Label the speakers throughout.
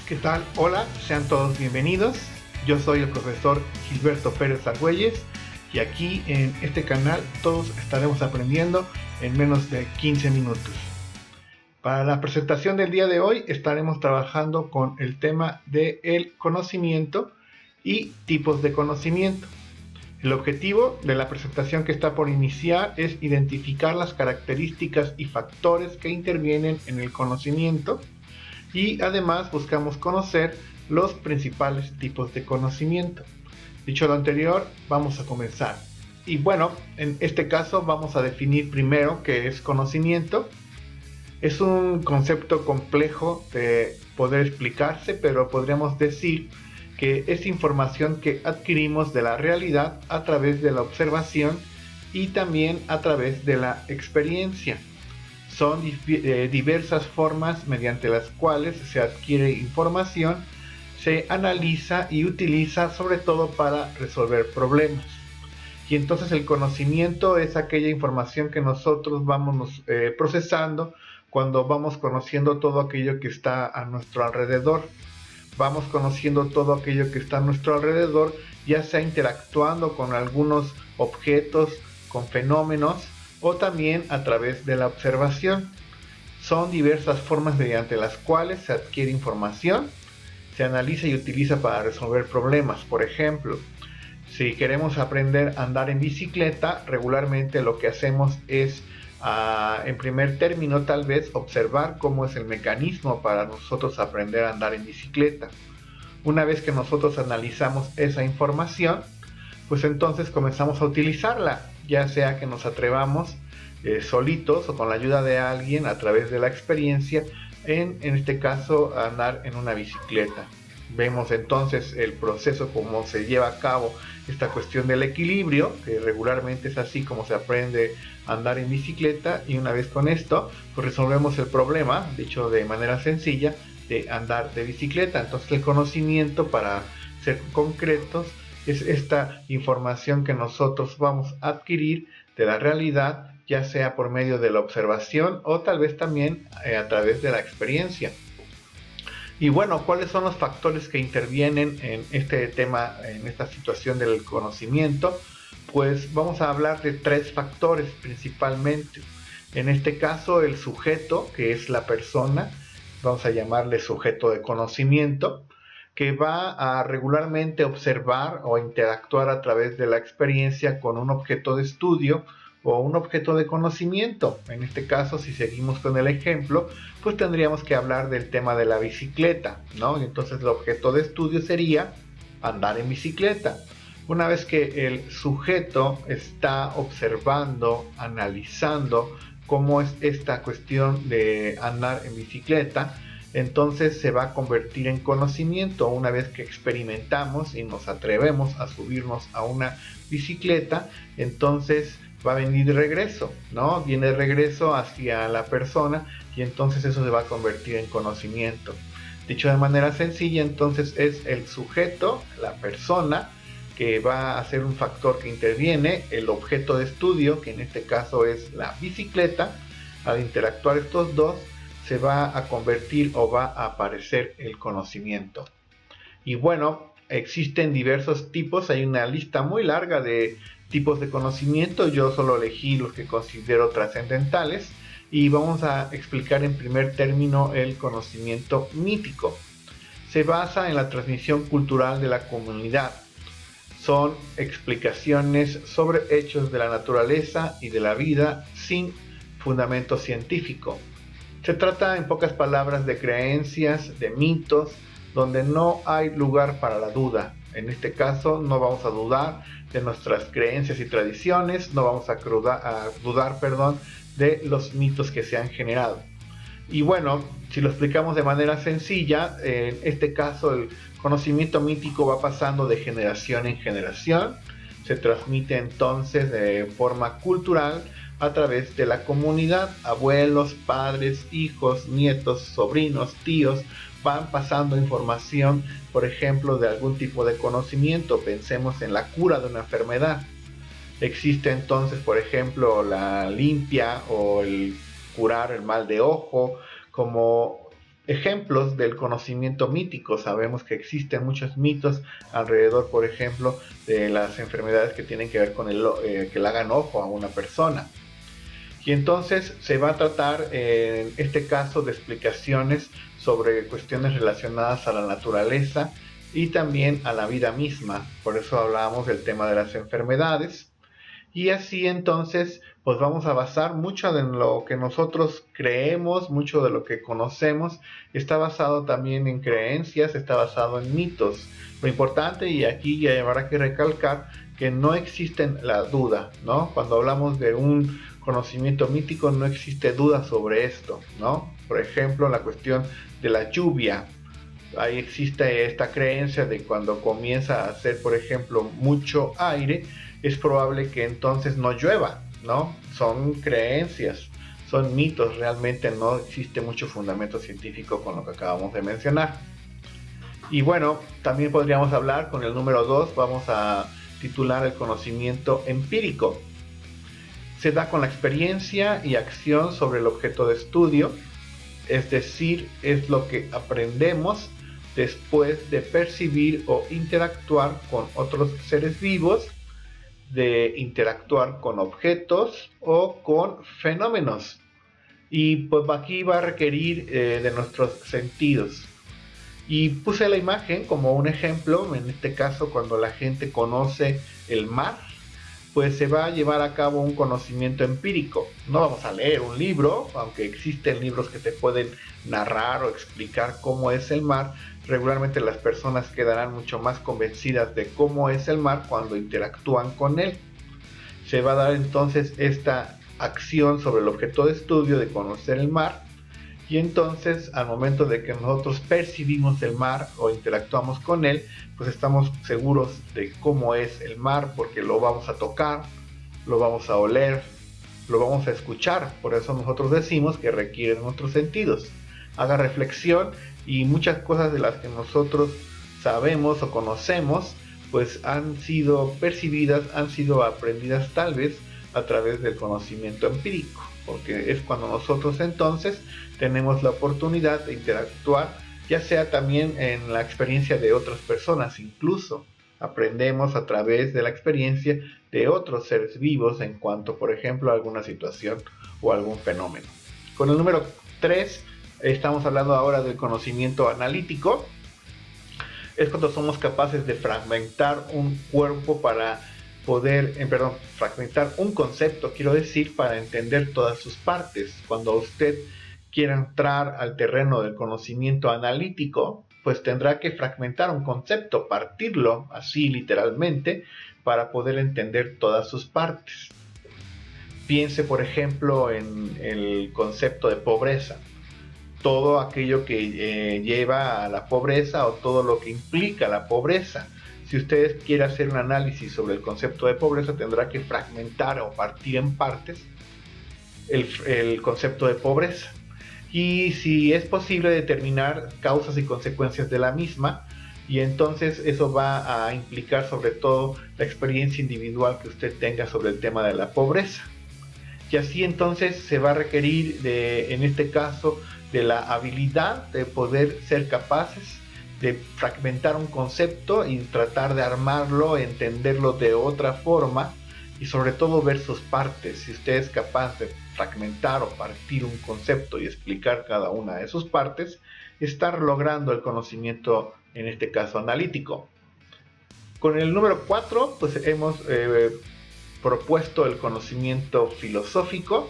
Speaker 1: ¿Qué tal? Hola, sean todos bienvenidos. Yo soy el profesor Gilberto Pérez Argüelles y aquí en este canal todos estaremos aprendiendo en menos de 15 minutos. Para la presentación del día de hoy estaremos trabajando con el tema de el conocimiento y tipos de conocimiento. El objetivo de la presentación que está por iniciar es identificar las características y factores que intervienen en el conocimiento y además buscamos conocer los principales tipos de conocimiento. Dicho lo anterior, vamos a comenzar. Y bueno, en este caso vamos a definir primero qué es conocimiento. Es un concepto complejo de poder explicarse, pero podríamos decir que es información que adquirimos de la realidad a través de la observación y también a través de la experiencia. Son diversas formas mediante las cuales se adquiere información, se analiza y utiliza sobre todo para resolver problemas. Y entonces el conocimiento es aquella información que nosotros vamos procesando cuando vamos conociendo todo aquello que está a nuestro alrededor. Vamos conociendo todo aquello que está a nuestro alrededor, ya sea interactuando con algunos objetos, con fenómenos, o también a través de la observación. Son diversas formas mediante las cuales se adquiere información, se analiza y utiliza para resolver problemas. Por ejemplo, si queremos aprender a andar en bicicleta, regularmente lo que hacemos es, en primer término, tal vez observar cómo es el mecanismo para nosotros aprender a andar en bicicleta. Una vez que nosotros analizamos esa información, pues entonces comenzamos a utilizarla, ya sea que nos atrevamos solitos o con la ayuda de alguien a través de la experiencia, en este caso a andar en una bicicleta. Vemos entonces el proceso, cómo se lleva a cabo esta cuestión del equilibrio, que regularmente es así como se aprende a andar en bicicleta, y una vez con esto, pues resolvemos el problema, dicho de manera sencilla, de andar de bicicleta. Entonces el conocimiento, para ser concretos, es esta información que nosotros vamos a adquirir de la realidad, ya sea por medio de la observación o tal vez también a través de la experiencia. Y bueno, ¿cuáles son los factores que intervienen en este tema, en esta situación del conocimiento? Pues vamos a hablar de tres factores principalmente. En este caso, el sujeto, que es la persona, vamos a llamarle sujeto de conocimiento, que va a regularmente observar o interactuar a través de la experiencia con un objeto de estudio o un objeto de conocimiento. En este caso, si seguimos con el ejemplo, pues tendríamos que hablar del tema de la bicicleta, ¿no? Entonces el objeto de estudio sería andar en bicicleta. Una vez que el sujeto está observando, analizando cómo es esta cuestión de andar en bicicleta, entonces se va a convertir en conocimiento. Una vez que experimentamos y nos atrevemos a subirnos a una bicicleta, entonces va a venir de regreso, ¿no? Viene de regreso hacia la persona y entonces eso se va a convertir en conocimiento. Dicho de manera sencilla, entonces es el sujeto, la persona, que va a ser un factor que interviene, el objeto de estudio, que en este caso es la bicicleta. Al interactuar estos dos, se va a convertir o va a aparecer el conocimiento. Y bueno, existen diversos tipos, hay una lista muy larga de tipos de conocimiento. Yo solo elegí los que considero trascendentales y vamos a explicar en primer término el conocimiento mítico. Se basa en la transmisión cultural de la comunidad. Son explicaciones sobre hechos de la naturaleza y de la vida sin fundamento científico. Se trata, en pocas palabras, de creencias, de mitos, donde no hay lugar para la duda. En este caso, no vamos a dudar de nuestras creencias y tradiciones, no vamos a dudar de los mitos que se han generado. Y bueno, si lo explicamos de manera sencilla, en este caso el conocimiento mítico va pasando de generación en generación, se transmite entonces de forma cultural a través de la comunidad. Abuelos, padres, hijos, nietos, sobrinos, tíos van pasando información, por ejemplo, de algún tipo de conocimiento. Pensemos en la cura de una enfermedad. Existe entonces, por ejemplo, la limpia o el curar el mal de ojo como ejemplos del conocimiento mítico. Sabemos que existen muchos mitos alrededor, por ejemplo, de las enfermedades que tienen que ver con que le hagan ojo a una persona. Y entonces se va a tratar en este caso de explicaciones sobre cuestiones relacionadas a la naturaleza y también a la vida misma. Por eso hablábamos del tema de las enfermedades. Y así entonces, pues vamos a basar mucho de lo que nosotros creemos, mucho de lo que conocemos, está basado también en creencias, está basado en mitos. Lo importante, y aquí ya habrá que recalcar, que no existe la duda, ¿no? Cuando hablamos de un conocimiento mítico no existe duda sobre esto, ¿no? Por ejemplo, la cuestión de la lluvia. Ahí existe esta creencia de cuando comienza a hacer, por ejemplo, mucho aire, es probable que entonces no llueva, ¿no? Son creencias, son mitos, realmente no existe mucho fundamento científico con lo que acabamos de mencionar. Y bueno, también podríamos hablar con el número 2, vamos a titular el conocimiento empírico. Se da con la experiencia y acción sobre el objeto de estudio, es decir, es lo que aprendemos después de percibir o interactuar con otros seres vivos, de interactuar con objetos o con fenómenos. Y pues aquí va a requerir de nuestros sentidos. Y puse la imagen como un ejemplo, en este caso cuando la gente conoce el mar, pues se va a llevar a cabo un conocimiento empírico. No vamos a leer un libro, aunque existen libros que te pueden narrar o explicar cómo es el mar. Regularmente las personas quedarán mucho más convencidas de cómo es el mar cuando interactúan con él. Se va a dar entonces esta acción sobre el objeto de estudio de conocer el mar, y entonces al momento de que nosotros percibimos el mar o interactuamos con él, pues estamos seguros de cómo es el mar porque lo vamos a tocar, lo vamos a oler, lo vamos a escuchar. Por eso nosotros decimos que requieren nuestros sentidos. Haga reflexión y muchas cosas de las que nosotros sabemos o conocemos pues han sido percibidas, han sido aprendidas tal vez a través del conocimiento empírico, porque es cuando nosotros entonces tenemos la oportunidad de interactuar, ya sea también en la experiencia de otras personas, incluso aprendemos a través de la experiencia de otros seres vivos en cuanto, por ejemplo, a alguna situación o algún fenómeno. Con el número 3 estamos hablando ahora del conocimiento analítico. Es cuando somos capaces de fragmentar un cuerpo para poder, fragmentar un concepto, quiero decir, para entender todas sus partes. Cuando usted quiera entrar al terreno del conocimiento analítico, pues tendrá que fragmentar un concepto, partirlo así literalmente, para poder entender todas sus partes. Piense, por ejemplo, en el concepto de pobreza. Todo aquello que lleva a la pobreza o todo lo que implica la pobreza. Si usted quiere hacer un análisis sobre el concepto de pobreza, tendrá que fragmentar o partir en partes el concepto de pobreza. Y si es posible determinar causas y consecuencias de la misma, y entonces eso va a implicar sobre todo la experiencia individual que usted tenga sobre el tema de la pobreza. Y así entonces se va a requerir en este caso de la habilidad de poder ser capaces de fragmentar un concepto y tratar de armarlo, entenderlo de otra forma y sobre todo ver sus partes. Si usted es capaz de fragmentar o partir un concepto y explicar cada una de sus partes, estar logrando el conocimiento, en este caso analítico. Con el número 4 pues hemos propuesto el conocimiento filosófico.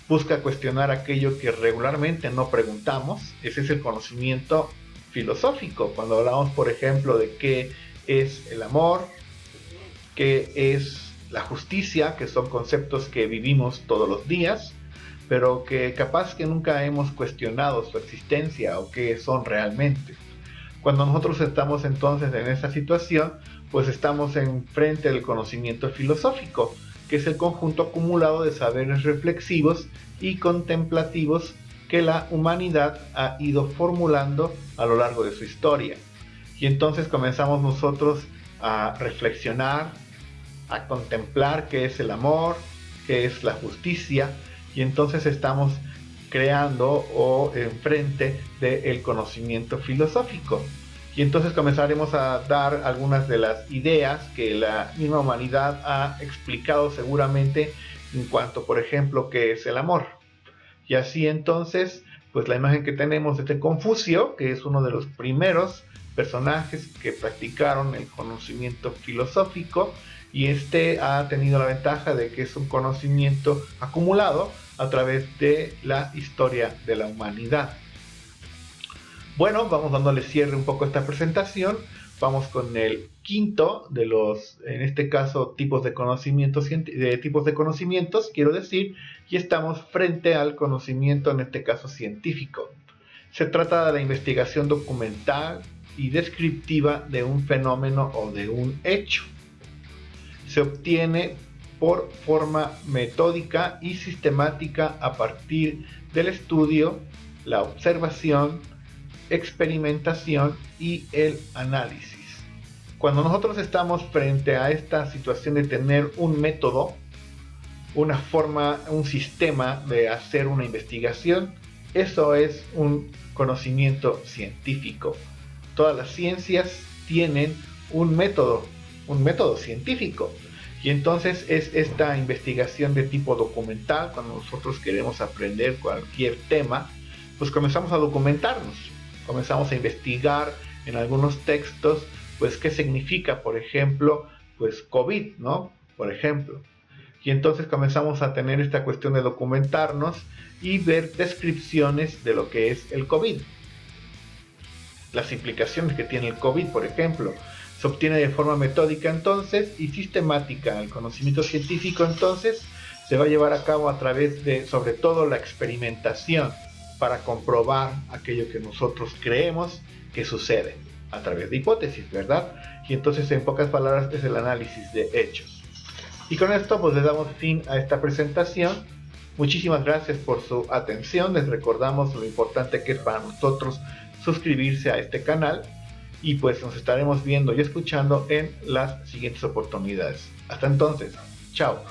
Speaker 1: Busca cuestionar aquello que regularmente no preguntamos. Ese es el conocimiento filosófico. Cuando hablamos, por ejemplo, de qué es el amor, qué es la justicia, que son conceptos que vivimos todos los días, pero que capaz que nunca hemos cuestionado su existencia o qué son realmente. Cuando nosotros estamos entonces en esa situación, pues estamos enfrente del conocimiento filosófico, que es el conjunto acumulado de saberes reflexivos y contemplativos que la humanidad ha ido formulando a lo largo de su historia. Y entonces comenzamos nosotros a reflexionar, a contemplar qué es el amor, qué es la justicia, y entonces estamos creando o enfrente del conocimiento filosófico. Y entonces comenzaremos a dar algunas de las ideas que la misma humanidad ha explicado seguramente en cuanto, por ejemplo, qué es el amor. Y así entonces, pues la imagen que tenemos es de Confucio, que es uno de los primeros personajes que practicaron el conocimiento filosófico, y este ha tenido la ventaja de que es un conocimiento acumulado a través de la historia de la humanidad. Bueno, vamos dándole cierre un poco a esta presentación. Vamos con el quinto de los, en este caso, tipos de conocimientos, quiero decir, y estamos frente al conocimiento, en este caso, científico. Se trata de la investigación documental y descriptiva de un fenómeno o de un hecho. Se obtiene por forma metódica y sistemática a partir del estudio, la observación, experimentación y el análisis. Cuando nosotros estamos frente a esta situación de tener un método, una forma, un sistema de hacer una investigación, eso es un conocimiento científico. Todas las ciencias tienen un método científico. Y entonces es esta investigación de tipo documental. Cuando nosotros queremos aprender cualquier tema, pues comenzamos a documentarnos. Comenzamos a investigar en algunos textos, pues qué significa, por ejemplo, pues COVID, ¿no? Por ejemplo. Y entonces comenzamos a tener esta cuestión de documentarnos y ver descripciones de lo que es el COVID. Las implicaciones que tiene el COVID, por ejemplo. Se obtiene de forma metódica entonces y sistemática. El conocimiento científico entonces se va a llevar a cabo a través de, sobre todo, la experimentación para comprobar aquello que nosotros creemos que sucede a través de hipótesis, ¿verdad? Y entonces, en pocas palabras, es el análisis de hechos. Y con esto pues le damos fin a esta presentación. Muchísimas gracias por su atención. Les recordamos lo importante que es para nosotros suscribirse a este canal. Y pues nos estaremos viendo y escuchando en las siguientes oportunidades. Hasta entonces, chao.